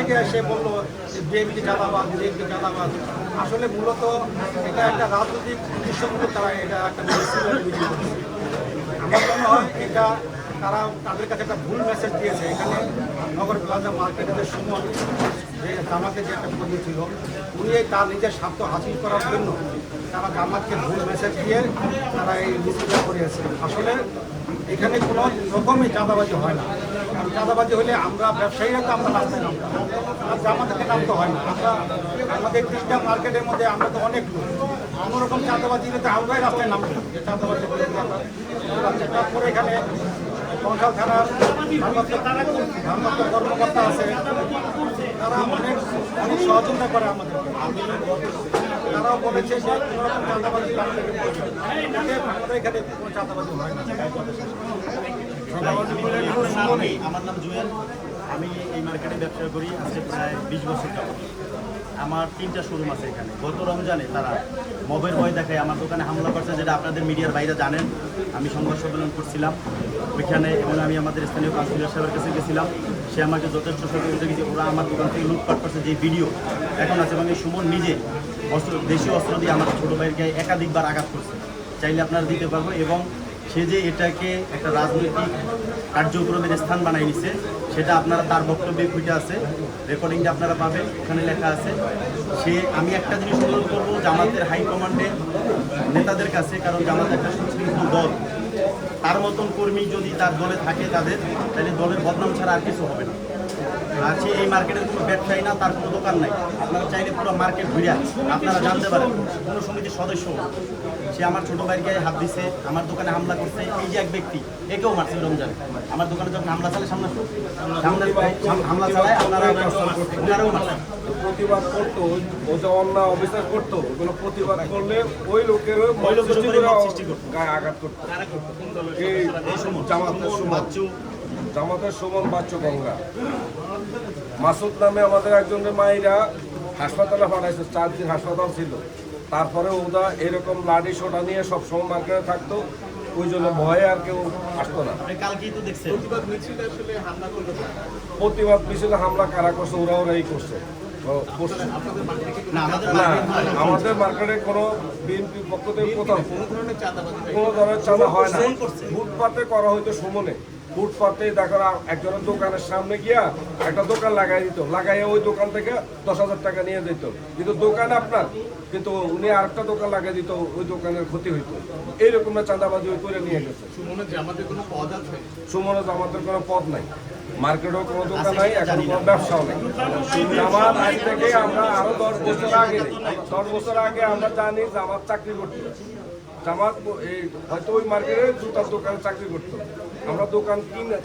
থেকে এসে বললো যে বিএনপি চাঁদাবাদ, বিএনপি চাঁদাবাদ। আসলে মূলত এটা একটা রাজনৈতিক উদ্দেশ্যমূলক তারা এটা একটা মিছিল করছে। আমার মনে হয় এটা তারা তাদের কাছে একটা ভুল মেসেজ দিয়েছে। এখানে নগর প্লাজা মার্কেটের যে সুমন, যে জামাতে যে একটা কর্মী ছিল, উনি তার নিজের স্বার্থ হাসিল করার জন্য তারা জামাতকে ভুল মেসেজ দিয়ে তারা এই মিছিলটা করিয়েছে। আসলে এখানে কোনো রকমই চাঁদাবাজি হয় না। কারণ চাঁদাবাজি হলে আমরা ব্যবসায়ীরা তো আমরা রাস্তায় নামতাম, আর জামাতকে নামতে হয় না। আমরা আমাদের তিনটা মার্কেটের মধ্যে আমরা তো অনেক লোক, কোনোরকম চাঁদাবাজি হলে তো আমরাই রাস্তায় নামতাম যে চাঁদাবাজি করে আমরা। তারপরে এখানে বংশাল থানার ভারপ্রাপ্ত কর্মকর্তা আছে, তারা অনেক অনেক সহযোগিতা করে আমাদের। তারাও বলেছে যে কোনোরকম চাঁদাবাজি লাগবে, আমাদের এখানে কোনো চাঁদাবাজি হয় না। আমার নাম জুয়েল, আমি এই মার্কেটে ব্যবসা করি আজকে প্রায় 20 বছর যাবত। আমার 3টা শোরুম আছে এখানে। গত রমজানে তারা মবের ভয় দেখায় আমার দোকানে হামলা করছে, যেটা আপনাদের মিডিয়ার বাইরে জানেন। আমি সংবাদ সম্মেলন করছিলাম ওইখানে, এবং আমি আমাদের স্থানীয় কাউন্সিলর সাহেবের কাছে গেছিলাম। সে আমাকে যথেষ্ট সহযোগিতা দিয়েছে। ওরা আমার দোকান থেকে লুটপাট করছে যে ভিডিও এখন আছে, এবং এই সুমন নিজে দেশীয় অস্ত্র দিয়ে আমার ছোটো ভাইয়ের একাধিকবার আঘাত করছে। চাইলে আপনারা দিতে পারবো। এবং সে যে এটাকে একটা রাজনৈতিক কার্যক্রমের স্থান বানাই নিছে, সেটা আপনারা তার বক্তব্যে ফুটে আছে, রেকর্ডিংটা আপনারা পাবেন, ওখানে লেখা আছে। আমি একটা জিনিস অনুরোধ করবো জামাতের হাইকমান্ডের নেতাদের কাছে, কারণ জামাত একটা সুশৃঙ্খল দল, তার মতন কর্মী যদি তার দলে থাকে তাদের, তাহলে দলের বদনাম ছাড়া আর কিছু হবে না। আর সে এই মার্কেটের কোনো ব্যবসায়ী না, তার কোনো দোকান নাই। আপনারা চাইলে পুরো মার্কেট ঘুরে আপনারা জানতে পারেন কোনো সমিতির সদস্য। সে আমার ছোটো ভাইয়ের গায়ে হাত দিছে, আমার দোকানে হামলা করছে। এই যে এক ব্যক্তি, একেও মারছে রমজান। আমার দোকানে যখন হামলা চালে সামনে হামলা চালায়, ওনারাও মারছে। প্রতিবাদ করতো, ও যে অন্য অফিসার করতো, ওগুলো প্রতিবাদ করলে ওই লোকের গায়ে আঘাত করতো। জামাতের সুমন বাচ্চু গঙ্গা মাসুদ নামে আমাদের একজনের মায়েরা হাসপাতালে পাঠাইছে, 4 দিন হাসপাতাল ছিল। তারপরে ওরা এরকম লাঠি সোটা নিয়ে সবসময় মার্কেটে থাকতো, ওই জন্য ভয়ে আর কেউ আসতো না। প্রতিবাদ মিছিলে হামলা কারা করছে? ওরাই করছে। আমাদের মার্কেটে কোনো বিএনপি পক্ষ থেকে কোথাও কোনো ধরনের চাঁদা হয় না। ফুটপাতে করা হয়তো সুমনে, ফুটপাতে দেখো একজনের দোকানের সামনে গিয়া একটা দোকান লাগাই দিত, লাগাইয়া ওই দোকান থেকে 10,000 টাকা নিয়ে যেত। কিন্তু দোকান আপনার, কিন্তু উনি আরেকটা দোকান লাগাই দিত, ওই দোকানের ক্ষতি হইতো। এইরকম চাঁদাবাজি করে নিয়ে গেছে। সুমনে জামাতের কোনো পদ নাই, মার্কেটেও কোনো দোকান নাই, এখন কোনো ব্যবসাও নেই। জামাত আজ থেকে আমরা আরো 10 বছর আগে আমরা জানি জামাত চাকরি করতো। জামাত হয়তো ওই মার্কেটে জুতার দোকানে চাকরি করতো। আমরা দোকান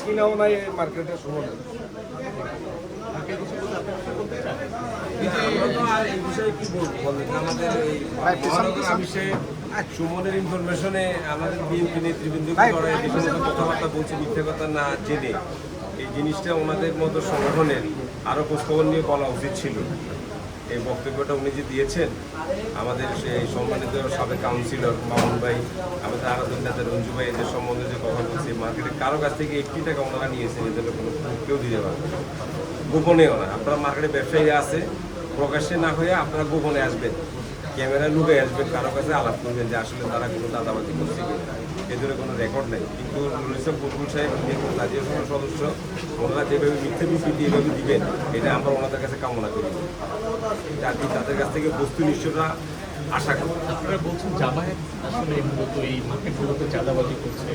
কিনাও নাই এই মার্কেটের সময়। সুমনের ইনফরমেশনে আমাদের বিএনপি নেতৃবৃন্দ কথাবার্তা বলছে, মিথ্যে কথা না জেনে। এই জিনিসটা ওনাদের মতো সংগঠনের আরও খোঁজখবর নিয়ে বলা উচিত ছিল। এই বক্তব্যটা উনি যে দিয়েছেন, আমাদের সেই সম্মানিত সাবেক কাউন্সিলর মামুন ভাই, আমাদের আরাধন নেতা রঞ্জু ভাই, এদের সম্বন্ধে যে কথা বলছে, মার্কেটে কারো কাছ থেকে 1 টাকা ওনারা নিয়েছেন, এদের কোনো কেউ দিতে পারবে না, গোপনেও না। আপনারা মার্কেটে ব্যবসায়ীরা আছে, প্রকাশ্যে না হয়ে আপনারা গোপনে আসবেন, ক্যামেরা লুকে আসবেন, কারো কাছে আলাপ করবেন যে আসলে তারা কোনো দাদাবাজি করছে কিনা। এদের কোনো রেকর্ড নেই। কিন্তু নুরুল ইসলাম বুলবুল সাহেব জাতীয় সংসদ সদস্য, ওনারা যেভাবে মিথ্যে বিবৃতি এভাবে দিবেন, এটা আমরা ওনাদের কাছে কামনা করি। জাতি তাদের কাছ থেকে বস্তুনিষ্ঠতা আশা করি। আপনারা বলছেন জামায়াত আসলে মূলত এই মার্কেটগুলোতে চাঁদাবাজি করছে।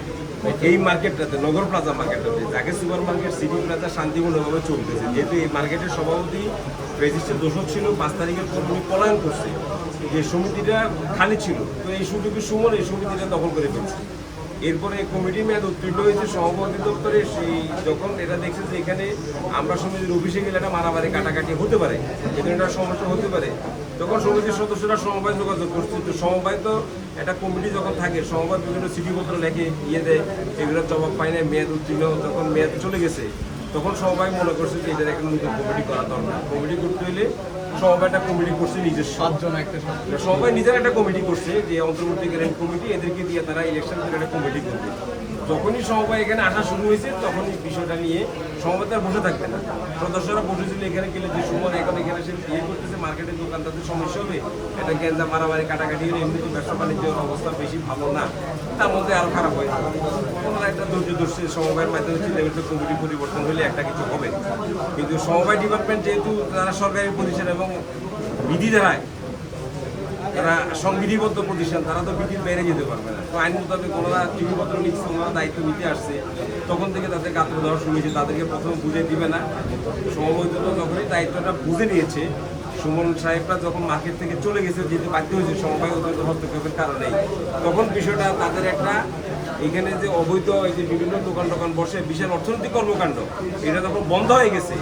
এই মার্কেটটাতে, নগর প্লাজা মার্কেটটাতে, যাকে সুপার মার্কেট, সিটি প্লাজা শান্তিপূর্ণভাবে চলতেছে। যেহেতু এই মার্কেটের সভাপতি রেজিস্টার দোষক ছিল, 5 তারিখের পর উনি পলায়ন করছে, যে সমিতিটা খালি ছিল, তো এই সুযোগে সুমন এই সমিতিটা দখল করে ফেলছে। এরপরে কমিটির মেয়াদ উত্তীর্ণ হয়েছে সভাপতি দপ্তরে। সেই যখন এটা দেখছে যে এখানে আমরা সমিতির অফিসে গেলে একটা মারামারি কাটাকাটি হতে পারে, এখানে একটা সমস্যা হতে পারে, তখন সমিতির সদস্যরা সমবায় যোগাযোগ করছে। তো সমবায় তো একটা কমিটি যখন থাকে, সমবায় বিভিন্ন চিঠিপত্র লেখে দেয়, এগুলোর জবাব পায় না। মেয়াদ উত্তীর্ণ, যখন মেয়াদ চলে গেছে, তখন সমবায় মনে করছে যে এটার একটা নতুন কমিটি করা দরকার। কমিটি করতে হলে সমবায় একটা কমিটি করছে নিজস্ব, সমবায় নিজের একটা কমিটি করছে, যে অন্তর্বর্তীকালীন কমিটি, এদেরকে দিয়ে তারা ইলেকশন করে একটা কমিটি করবে। যখনই সমবায় এখানে আসা শুরু হয়েছে তখনই বিষয়টা নিয়ে সমবায় আর বসে থাকবে না। সদস্যরা বসেছিল এখানে গেলে যে সময় এখন এখানে সে ইয়ে করতেছে মার্কেটের দোকানটাতে সমস্যা হবে, এটা গেঞ্জা মারামারি কাটাকাটি হলে এমনি তো ব্যবসা বাণিজ্যের অবস্থা বেশি ভালো না, তার মধ্যে আরও খারাপ হয়ে যাবে। ওনারা একটা ধৈর্য ধরছে, সমবায়ের মাধ্যমে চিন্তা করছে কমিটি পরিবর্তন হলে একটা কিছু হবে। কিন্তু সমবায় ডিপার্টমেন্ট যেহেতু তারা সরকারি প্রতিষ্ঠান এবং বিধি ধারায় তারা সংবিধিবদ্ধ প্রতিষ্ঠান, তারা তো বিধির বাইরে যেতে পারবে না। তো আইন মোতাবেক ওনারা টিভিপত্র নিচ্ছে, ওনারা দায়িত্ব নিতে আসছে, তখন থেকে তাদের গাত্র দেওয়া শুরু হয়েছে। তাদেরকে প্রথমে বুঝে দিবে না, সমবৈধ যখনই দায়িত্বটা বুঝে নিয়েছে, সুমন সাহেবরা যখন মার্কেট থেকে চলে গেছে, যেতে বাধ্য হয়েছে সমবায় অবৈধ হস্তক্ষেপের কারণে, তখন বিষয়টা তাদের একটা এখানে যে অবৈধ এই যে বিভিন্ন দোকান টোকান বসে বিশাল অর্থনৈতিক কর্মকাণ্ড, এটা যখন বন্ধ হয়ে গেছে,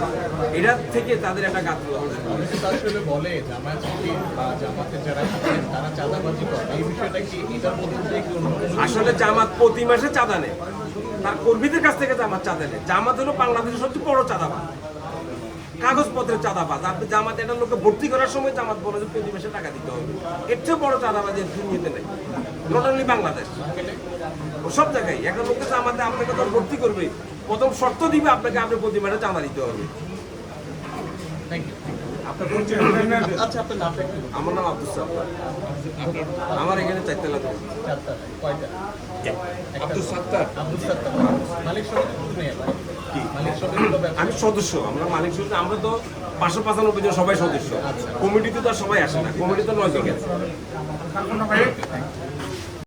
এটার থেকে তাদের একটা গাত্র দেওয়া শুরু হয়েছে। অনেকে তো আসলে বলে জামায়াত শিবির বা জামাতের যারা আছেন তারা চাঁদাবাজি করে, এই বিষয়টা কি এটার মধ্যে দিয়ে কি অন্য কোনো- আসলে জামাত প্রতি মাসে চাঁদা নেয়, তার কর্মীদের কাছ থেকে জামাত চাঁদা নেয়। জামাত হলো বাংলাদেশের সবচেয়ে বড় চাঁদাবাজ, কাগজপত্রের চাঁদাবাজ। আপনি জামাত একটা লোককে ভর্তি করার সময় জামাত বলে যে প্রতি মাসে টাকা দিতে হবে, এর চেয়ে বড় চাঁদাবাজ এর দুনিয়াতে নেই, নট অনলি বাংলাদেশ, সব জায়গায়। একটা লোককে জামাতে আপনাকে যখন ভর্তি করবে, প্রথম শর্ত দিবে আপনাকে, আপনি প্রতি মাসে চাঁদা দিতে হবে। Thank you. আপনার পরিচয়? আচ্ছা, আপনার নামটা একটু বলুন। আমার নাম আব্দুল সাত্তার, আমার এখানে চারতলা দোকান। চারটা, কয়টা? আব্দুল সাত্তার। আব্দুল সাত্তার। মালিক সমিতি তো নেই আবার। কি? মালিক সমিতি তো ব্যবসা- আমি সদস্য, আমরা মালিক সদস্য, আমরা তো 595 জন সবাই সদস্য। কমিটিতে তো আর সবাই আসে না, কমিটি তো 9 জন আছে।